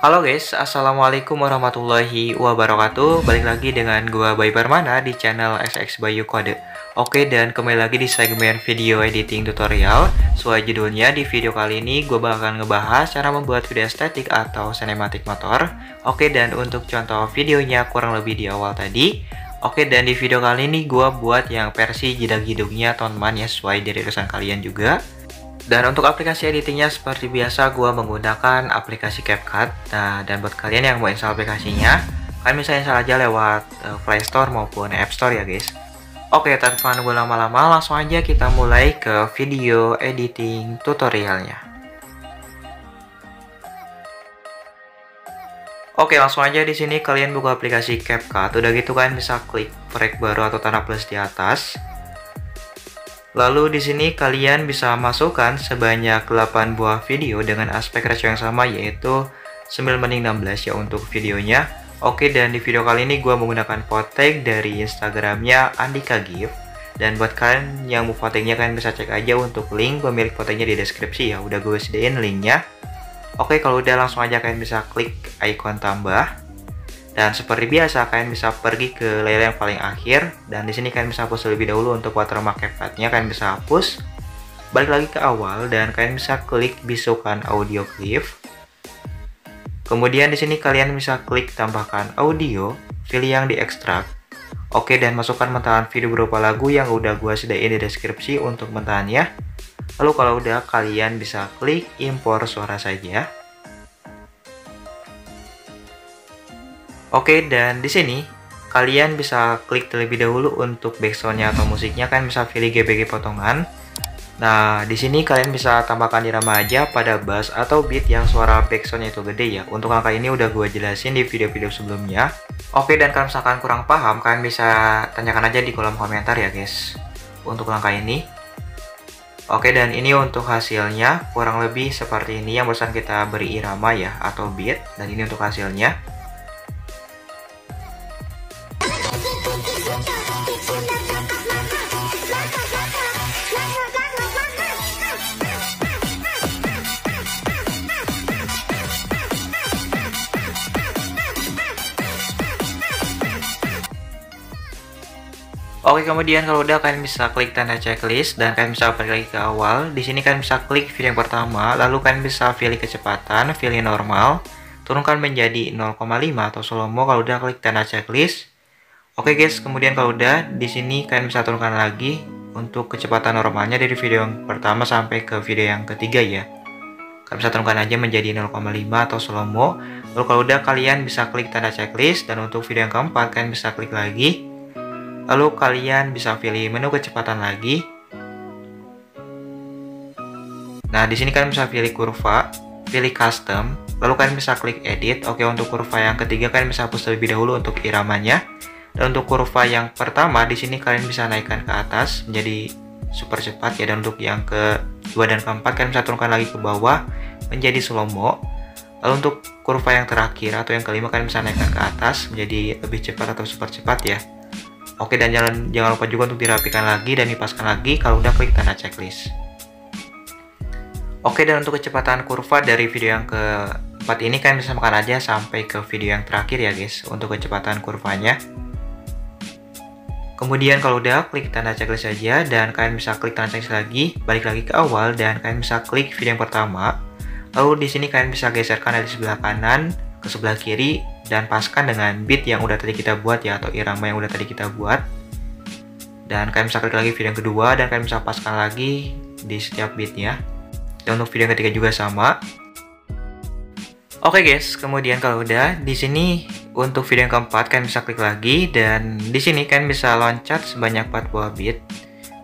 Halo guys, assalamualaikum warahmatullahi wabarakatuh. Balik lagi dengan gua Bayu Permana di channel SX Bayu Kode. Oke, dan kembali lagi di segmen video editing tutorial. Sesuai judulnya, di video kali ini gua bakal ngebahas cara membuat video estetik atau cinematic motor. Oke, dan untuk contoh videonya kurang lebih di awal tadi. Oke, dan di video kali ini gua buat yang versi jidak hidungnya Tonman ya, sesuai dari urusan kalian juga. Dan untuk aplikasi editingnya seperti biasa gue menggunakan aplikasi CapCut. Nah, dan buat kalian yang mau install aplikasinya, kalian bisa install aja lewat Play Store maupun App Store ya guys. Oke, tanpa nunggu lama-lama, langsung aja kita mulai ke video editing tutorialnya. Oke, langsung aja di sini kalian buka aplikasi CapCut. Udah gitu kalian bisa klik proyek baru atau tanda plus di atas. Lalu di sini kalian bisa masukkan sebanyak 8 buah video dengan aspek ratio yang sama, yaitu 9:16 ya untuk videonya. Oke, dan di video kali ini gue menggunakan voting dari Instagramnya Andika Gift. Dan buat kalian yang mau votingnya, kalian bisa cek aja untuk link pemilik votingnya di deskripsi ya. Udah gue sediain linknya. Oke, kalau udah langsung aja kalian bisa klik icon tambah. Dan seperti biasa, kalian bisa pergi ke layer yang paling akhir, dan di sini kalian bisa hapus terlebih dahulu untuk watermark CapCut-nya. Kalian bisa hapus, balik lagi ke awal, dan kalian bisa klik bisukan audio clip. Kemudian di sini kalian bisa klik tambahkan audio, pilih yang diekstrak. Oke, dan masukkan mentahan video berupa lagu yang udah gua sediain di deskripsi untuk mentahannya. Lalu kalau udah, kalian bisa klik impor suara saja. Oke, dan di sini kalian bisa klik terlebih dahulu untuk backsoundnya atau musiknya. Kalian bisa pilih GBG potongan. Nah, di sini kalian bisa tambahkan irama aja pada bass atau beat yang suara backsoundnya itu gede ya. Untuk angka ini udah gue jelasin di video-video sebelumnya. Oke, dan kalau misalkan kurang paham, kalian bisa tanyakan aja di kolom komentar ya guys untuk langkah ini. Oke, dan ini untuk hasilnya kurang lebih seperti ini yang barusan kita beri irama ya atau beat. Dan ini untuk hasilnya. Oke, kemudian kalau udah, kalian bisa klik tanda checklist dan kalian bisa balik lagi ke awal. Di sini kalian bisa klik video yang pertama, lalu kalian bisa pilih kecepatan, pilih normal, turunkan menjadi 0,5 atau slow mo. Kalau udah, klik tanda checklist. Oke guys, kemudian kalau udah, di sini kalian bisa turunkan lagi untuk kecepatan normalnya dari video yang pertama sampai ke video yang ketiga ya. Kalian bisa turunkan aja menjadi 0,5 atau slow mo. Lalu kalau udah, kalian bisa klik tanda checklist, dan untuk video yang keempat kalian bisa klik lagi. Lalu kalian bisa pilih menu kecepatan lagi. Nah, di sini kalian bisa pilih kurva, pilih custom, lalu kalian bisa klik edit. Oke, untuk kurva yang ketiga kalian bisa hapus terlebih dahulu untuk iramanya. Dan untuk kurva yang pertama di sini kalian bisa naikkan ke atas menjadi super cepat ya. Dan untuk yang kedua dan keempat kalian bisa turunkan lagi ke bawah menjadi slow mo. Lalu untuk kurva yang terakhir atau yang kelima kalian bisa naikkan ke atas menjadi lebih cepat atau super cepat ya. Oke, dan jangan lupa juga untuk dirapikan lagi dan dipaskan lagi kalau udah klik tanda checklist. Oke, dan untuk kecepatan kurva dari video yang keempat ini kalian bisa makan aja sampai ke video yang terakhir ya guys untuk kecepatan kurvanya. Kemudian kalau udah, klik tanda checklist saja dan kalian bisa klik tanda checklist lagi, balik lagi ke awal dan kalian bisa klik video yang pertama. Lalu di sini kalian bisa geserkan dari sebelah kanan ke sebelah kiri dan paskan dengan beat yang udah tadi kita buat ya, atau irama yang udah tadi kita buat. Dan kalian bisa klik lagi video yang kedua dan kalian bisa paskan lagi di setiap beatnya. Dan untuk video yang ketiga juga sama. Oke guys, kemudian kalau udah, di sini untuk video yang keempat kalian bisa klik lagi dan di sini kalian bisa loncat sebanyak 4 buah beat.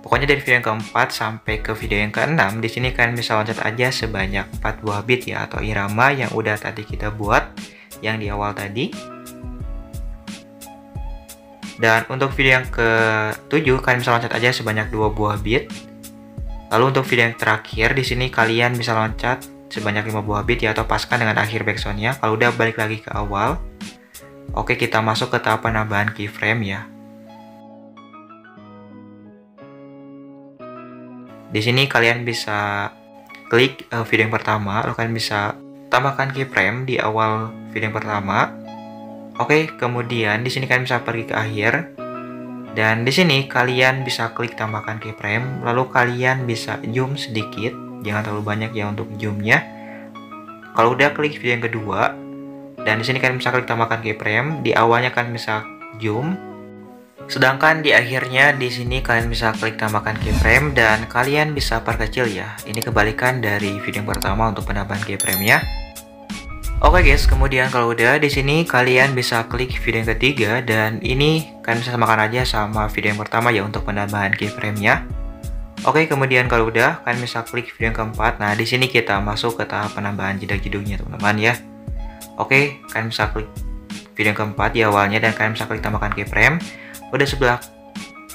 Pokoknya dari video yang keempat sampai ke video yang keenam, di sini kalian bisa loncat aja sebanyak 4 buah beat ya atau irama yang udah tadi kita buat yang di awal tadi. Dan untuk video yang ke-7 kalian bisa loncat aja sebanyak 2 buah beat. Lalu untuk video yang terakhir di sini kalian bisa loncat sebanyak 5 buah beat ya atau paskan dengan akhir backsoundnya. Kalau udah, balik lagi ke awal. Oke, kita masuk ke tahap penambahan keyframe ya. Di sini kalian bisa klik video yang pertama, lalu kalian bisa tambahkan keyframe di awal video yang pertama. Oke, kemudian di sini kalian bisa pergi ke akhir. Dan di sini kalian bisa klik tambahkan keyframe, lalu kalian bisa zoom sedikit, jangan terlalu banyak ya untuk zoomnya. Kalau udah klik video yang kedua, dan di sini kalian bisa klik tambahkan keyframe, di awalnya kalian bisa zoom, sedangkan di akhirnya di sini kalian bisa klik tambahkan keyframe dan kalian bisa perkecil ya. Ini kebalikan dari video yang pertama untuk penambahan keyframe-nya. Oke guys, kemudian kalau udah di sini kalian bisa klik video yang ketiga dan ini kalian bisa samakan aja sama video yang pertama ya untuk penambahan keyframe-nya. Oke, kemudian kalau udah kalian bisa klik video yang keempat. Nah, di sini kita masuk ke tahap penambahan jeda-jedungnya teman-teman ya. Oke, kalian bisa klik video yang keempat di awalnya dan kalian bisa klik tambahkan keyframe. Udah sebelah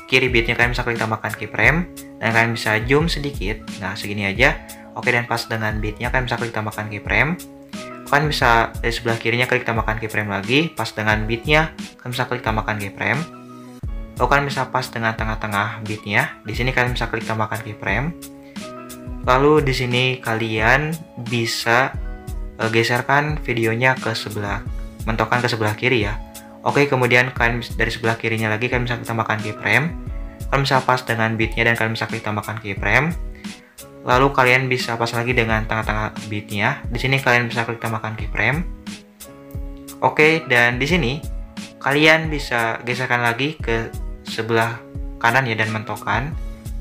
kiri bitnya kalian bisa klik tambahkan keyframe dan kalian bisa zoom sedikit. Nah, segini aja. Oke, dan pas dengan bitnya kalian bisa klik tambahkan keyframe. Kalian bisa dari sebelah kirinya klik tambahkan keyframe lagi, pas dengan bitnya kalian bisa klik tambahkan keyframe. Lalu kalian bisa pas dengan tengah-tengah bitnya, di sini kalian bisa klik tambahkan keyframe. Lalu di sini kalian bisa geserkan videonya ke sebelah, mentokkan ke sebelah kiri ya. Oke, kemudian kalian dari sebelah kirinya lagi kalian bisa klik tambahkan keyframe. Kalian bisa pas dengan bitnya dan kalian bisa klik tambahkan keyframe. Lalu kalian bisa pas lagi dengan tengah-tengah bitnya. Di sini kalian bisa klik tambahkan keyframe. Oke, dan di sini kalian bisa geserkan lagi ke sebelah kanan ya dan mentokkan.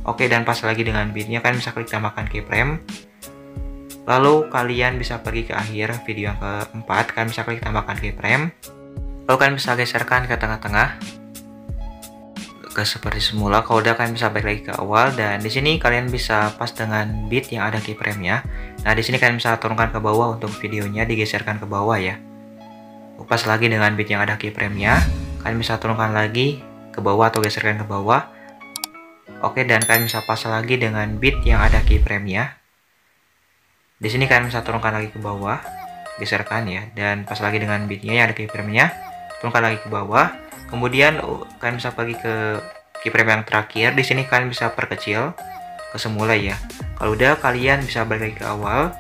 Oke, dan pas lagi dengan bitnya kalian bisa klik tambahkan keyframe. Lalu kalian bisa pergi ke akhir video yang keempat, kalian bisa klik tambahkan keyframe. Lalu kalian bisa geserkan ke tengah-tengah ke seperti semula. Kalau udah kalian bisa balik lagi ke awal dan di sini kalian bisa pas dengan bit yang ada keyframe-nya. Nah, di sini kalian bisa turunkan ke bawah untuk videonya digeserkan ke bawah ya. Pas lagi dengan bit yang ada keyframe-nya, kalian bisa turunkan lagi ke bawah atau geserkan ke bawah. Oke, dan kalian bisa pas lagi dengan bit yang ada keyframe-nya. Di sini kalian bisa turunkan lagi ke bawah, geserkan ya, dan pas lagi dengan bitnya yang ada keyframe-nya, turunkan lagi ke bawah. Kemudian kalian bisa pergi ke keyframe yang terakhir. Di sini kalian bisa perkecil ke semula ya. Kalau udah kalian bisa balik lagi ke awal.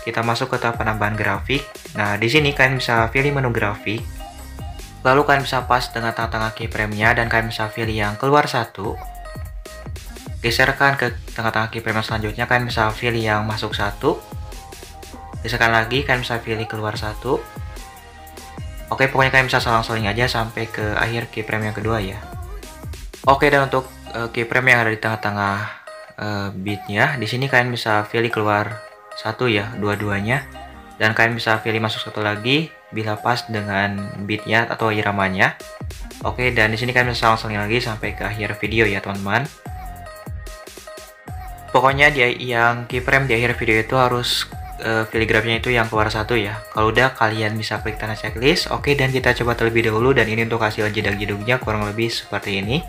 Kita masuk ke tahap penambahan grafik. Nah, di sini kalian bisa pilih menu grafik. Lalu kalian bisa pas dengan tengah-tengah keyframe-nya dan kalian bisa pilih yang keluar satu. Geserkan ke tengah-tengah keyframe yang selanjutnya, kalian bisa pilih yang masuk satu. Geserkan lagi, kalian bisa pilih keluar satu. Oke, pokoknya kalian bisa selang-seling aja sampai ke akhir keyframe yang kedua ya. Oke, dan untuk keyframe yang ada di tengah-tengah bitnya, di sini kalian bisa pilih keluar satu ya, dua-duanya, dan kalian bisa pilih masuk satu lagi bila pas dengan bitnya atau iramanya. Oke, dan di sini kalian bisa selang-seling lagi sampai ke akhir video ya teman-teman. Pokoknya yang keyframe di akhir video itu harus pilih grafnya itu yang keluar satu ya. Kalau udah kalian bisa klik tanda checklist. Oke, dan kita coba terlebih dahulu dan ini untuk hasil jedag-jedugnya kurang lebih seperti ini.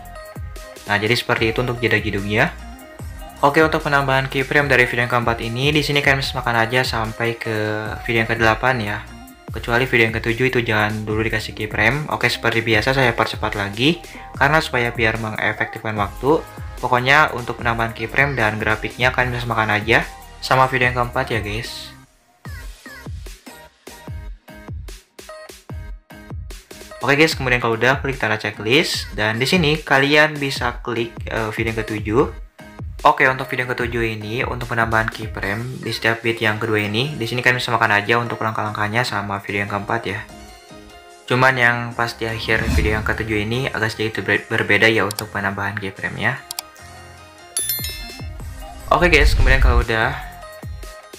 Nah, jadi seperti itu untuk jedag-jedugnya. Oke, untuk penambahan keyframe dari video yang keempat ini, di sini kalian bisa makan aja sampai ke video yang ke-8 ya. Kecuali video yang ke-7 itu jangan dulu dikasih keyframe. Oke, seperti biasa saya percepat lagi karena supaya biar mengefektifkan waktu. Pokoknya untuk penambahan keyframe dan grafiknya kalian bisa makan aja sama video yang keempat ya guys. Oke guys, kemudian kalau udah klik tanda checklist dan di sini kalian bisa klik video yang ke-7. Oke, untuk video yang ke-7 ini untuk penambahan keyframe di setiap bit yang kedua ini, di sini kalian bisa makan aja untuk langkah-langkahnya sama video yang keempat ya. Cuman yang pas di akhir video yang ke-7 ini agak sedikit berbeda ya untuk penambahan keyframe-nya. Oke guys, kemudian kalau udah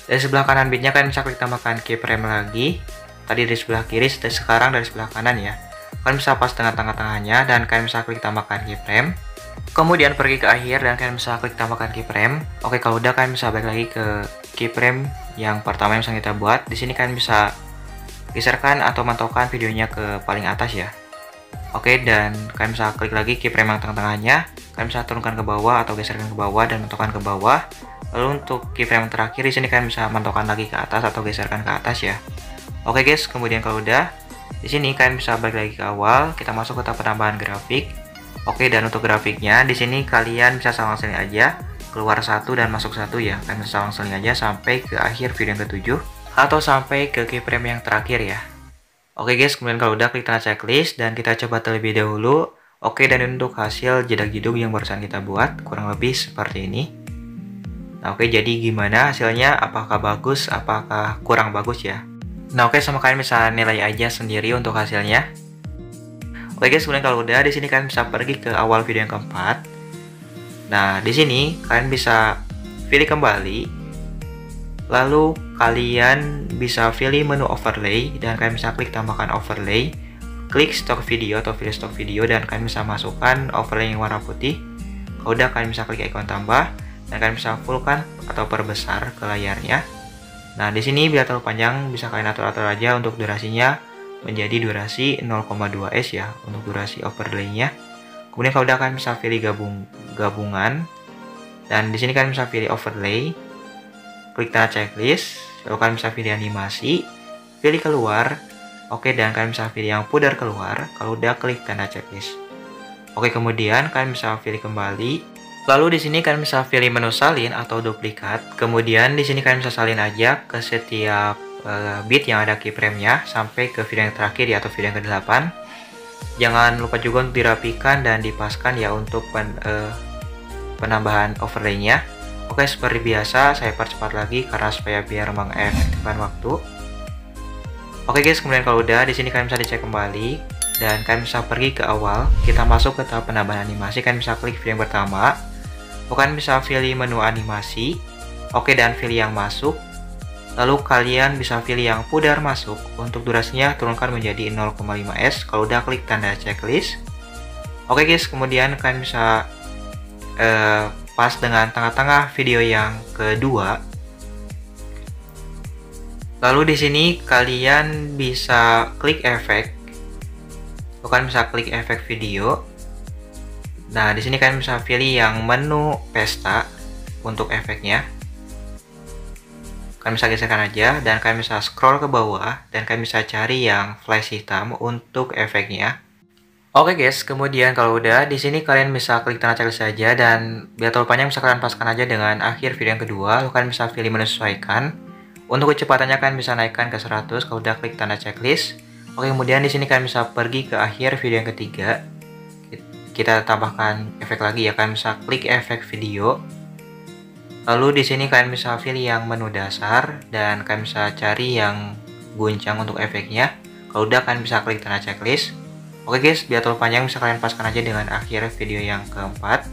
dari sebelah kanan bitnya kalian bisa klik tambahkan keyframe lagi. Tadi dari sebelah kiri, sekarang dari sebelah kanan ya. Kalian bisa pas dengan tengah-tengahnya dan kalian bisa klik tambahkan keyframe. Kemudian pergi ke akhir dan kalian bisa klik tambahkan keyframe. Oke, kalau udah kalian bisa balik lagi ke keyframe yang pertama yang kita buat. Di sini kalian bisa geserkan atau mantaukan videonya ke paling atas ya. Oke, dan kalian bisa klik lagi keyframe yang tengah-tengahnya. Kalian bisa turunkan ke bawah atau geserkan ke bawah dan mantaukan ke bawah. Lalu untuk keyframe terakhir di sini kalian bisa mantaukan lagi ke atas atau geserkan ke atas ya. Oke guys, kemudian kalau udah di sini kalian bisa balik lagi ke awal. Kita masuk ke tahap penambahan grafik. Oke, dan untuk grafiknya di sini kalian bisa selang-seling aja keluar satu dan masuk satu ya. Kalian bisa selang-seling aja sampai ke akhir video yang ke-7. atau sampai ke keyframe yang terakhir ya. Oke guys, kemudian kalau udah klik tanda checklist dan kita coba terlebih dahulu. Oke, dan untuk hasil jedak-jeduk yang barusan kita buat kurang lebih seperti ini. Nah oke, jadi gimana hasilnya? Apakah bagus? Apakah kurang bagus ya? Nah oke, sama kalian bisa nilai aja sendiri untuk hasilnya. Oke guys, kemudian kalau udah di sini kalian bisa pergi ke awal video yang keempat. Nah di sini kalian bisa pilih kembali, lalu kalian bisa pilih menu overlay dan kalian bisa klik tambahkan overlay, klik stock video atau pilih stock video dan kalian bisa masukkan overlay yang warna putih. Kalau udah kalian bisa klik ikon tambah dan kalian bisa fullkan atau perbesar ke layarnya. Nah di sini bila terlalu panjang bisa kalian atur-atur aja untuk durasinya menjadi durasi 0,2s ya untuk durasi overlaynya. Kemudian kalau udah kalian bisa pilih gabungan dan di sini kalian bisa pilih overlay, klik tanda checklist, lalu kalian bisa pilih animasi, pilih keluar. Oke, dan kalian bisa pilih yang pudar keluar. Kalau udah klik tanda checklist. Oke, kemudian kalian bisa pilih kembali. Lalu di sini kalian bisa pilih menu salin atau duplikat. Kemudian di sini kalian bisa salin aja ke setiap bit yang ada keyframe-nya sampai ke video yang terakhir ya, atau video yang ke-8. Jangan lupa juga untuk dirapikan dan dipaskan ya untuk penambahan overlay-nya. Oke, seperti biasa saya percepat lagi karena supaya biar mengefektifkan waktu. Oke guys, kemudian kalau udah di sini kalian bisa dicek kembali dan kalian bisa pergi ke awal. Kita masuk ke tahap penambahan animasi. Kalian bisa klik video yang pertama. Kalian bisa pilih menu animasi. Oke, dan pilih yang masuk. Lalu kalian bisa pilih yang pudar masuk. Untuk durasinya turunkan menjadi 0,5s. Kalau udah klik tanda checklist. Oke guys, kemudian kalian bisa pas dengan tengah-tengah video yang kedua. Lalu di sini kalian bisa klik efek. Kalian bisa klik efek video. Nah, di sini kalian bisa pilih yang menu pesta untuk efeknya. Kalian bisa geserkan aja dan kalian bisa scroll ke bawah dan kalian bisa cari yang flash hitam untuk efeknya. Oke guys, kemudian kalau udah di sini kalian bisa klik tanda checklist saja dan biar terlalu panjang bisa kalian paskan aja dengan akhir video yang kedua. Lalu kalian bisa pilih menyesuaikan. Untuk kecepatannya kalian bisa naikkan ke 100 kalau udah klik tanda checklist. Oke, kemudian di sini kalian bisa pergi ke akhir video yang ketiga. Kita tambahkan efek lagi ya, kalian bisa klik efek video. Lalu di sini kalian bisa pilih yang menu dasar dan kalian bisa cari yang guncang untuk efeknya. Kalau udah kalian bisa klik tanda checklist. Oke guys, biar terlalu panjang bisa kalian paskan aja dengan akhir video yang keempat.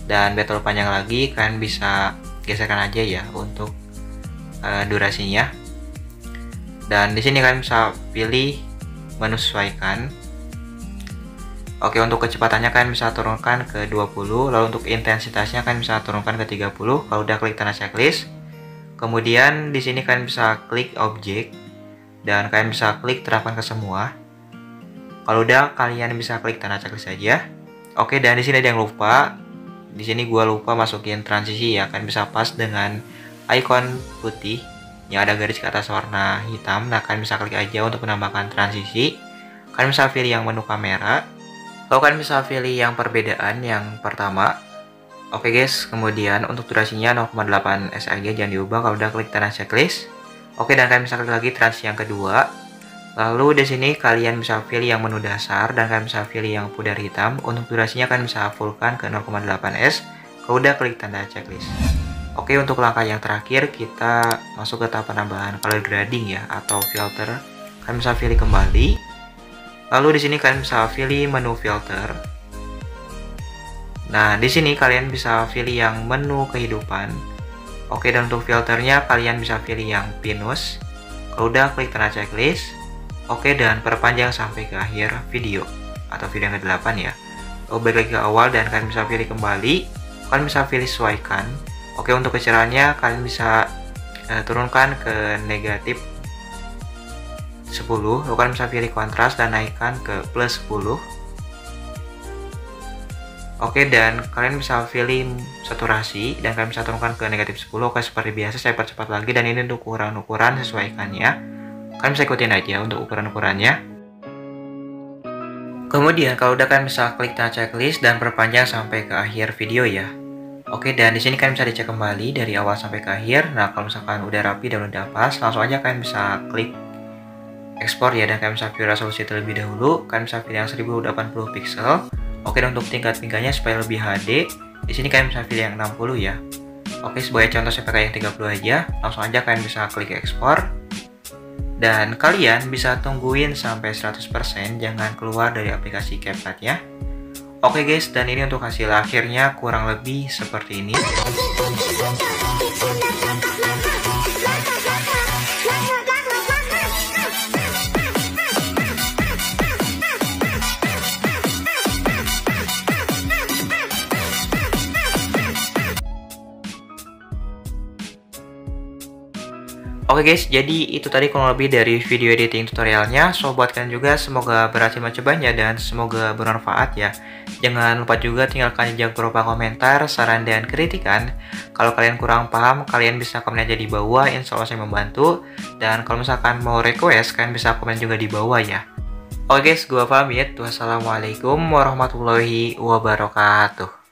Dan biar terlalu panjang lagi kalian bisa geserkan aja ya untuk durasinya. Dan di sini kalian bisa pilih menyesuaikan. Oke, untuk kecepatannya kalian bisa turunkan ke 20, lalu untuk intensitasnya kalian bisa turunkan ke 30 kalau udah klik tanda checklist. Kemudian di sini kalian bisa klik objek dan kalian bisa klik terapkan ke semua. Kalau udah kalian bisa klik tanda checklist saja. Oke, dan di sini ada yang lupa. Di sini gua lupa masukin transisi ya. Kalian bisa pas dengan icon putih yang ada garis ke atas warna hitam. Nah, kalian bisa klik aja untuk menambahkan transisi. Kalian bisa pilih yang menu kamera. Lalu kalian bisa pilih yang perbedaan yang pertama. Oke guys, kemudian untuk durasinya 0,8s aja, jangan diubah kalau udah klik tanda checklist. Oke, dan kalian bisa klik lagi transisi yang kedua. Lalu di sini kalian bisa pilih yang menu dasar dan kalian bisa pilih yang pudar hitam. Untuk durasinya kalian bisa fullkan ke 0,8s kalau udah klik tanda checklist. Oke, untuk langkah yang terakhir kita masuk ke tahap penambahan color grading ya atau filter. Kalian bisa pilih kembali. Lalu di sini kalian bisa pilih menu filter. Nah, di sini kalian bisa pilih yang menu kehidupan. Oke, dan untuk filternya kalian bisa pilih yang pinus. Kalau udah klik tanda checklist. Oke, dan perpanjang sampai ke akhir video atau video yang ke-8 ya. Lalu balik lagi ke awal dan kalian bisa pilih kembali. Kalian bisa pilih sesuaikan. Oke, untuk kecerahannya kalian bisa turunkan ke negatif 10. Lalu kalian bisa pilih kontras dan naikkan ke plus 10. Oke, dan kalian bisa pilih saturasi dan kalian bisa turunkan ke negatif 10. Oke, seperti biasa saya percepat lagi dan ini untuk ukuran-ukuran sesuaikannya. Kalian bisa ikutin aja untuk ukuran-ukurannya. Kemudian kalau udah kalian bisa klik tanda checklist dan perpanjang sampai ke akhir video ya. Oke, dan di sini kalian bisa dicek kembali dari awal sampai ke akhir. Nah, kalau misalkan udah rapi dan udah pas, langsung aja kalian bisa klik ekspor ya, dan kalian bisa pilih resolusi terlebih dahulu. Kalian bisa pilih yang 1080 pixel. Oke, dan untuk tingkat pinggangnya supaya lebih HD, di sini kalian bisa pilih yang 60 ya. Oke, sebagai contoh saya pakai yang 30 aja. Langsung aja kalian bisa klik ekspor. Dan kalian bisa tungguin sampai 100%, jangan keluar dari aplikasi CapCut ya. Oke guys, dan ini untuk hasil akhirnya kurang lebih seperti ini. Oke guys, jadi itu tadi kurang lebih dari video editing tutorialnya. So buat kalian juga semoga berhasil mencobanya dan semoga bermanfaat ya. Jangan lupa juga tinggalkan jejak berupa komentar, saran, dan kritikan. Kalau kalian kurang paham, kalian bisa komen aja di bawah, insya Allah saya membantu. Dan kalau misalkan mau request, kalian bisa komen juga di bawah ya. Oke guys, gua pamit. Wassalamualaikum warahmatullahi wabarakatuh.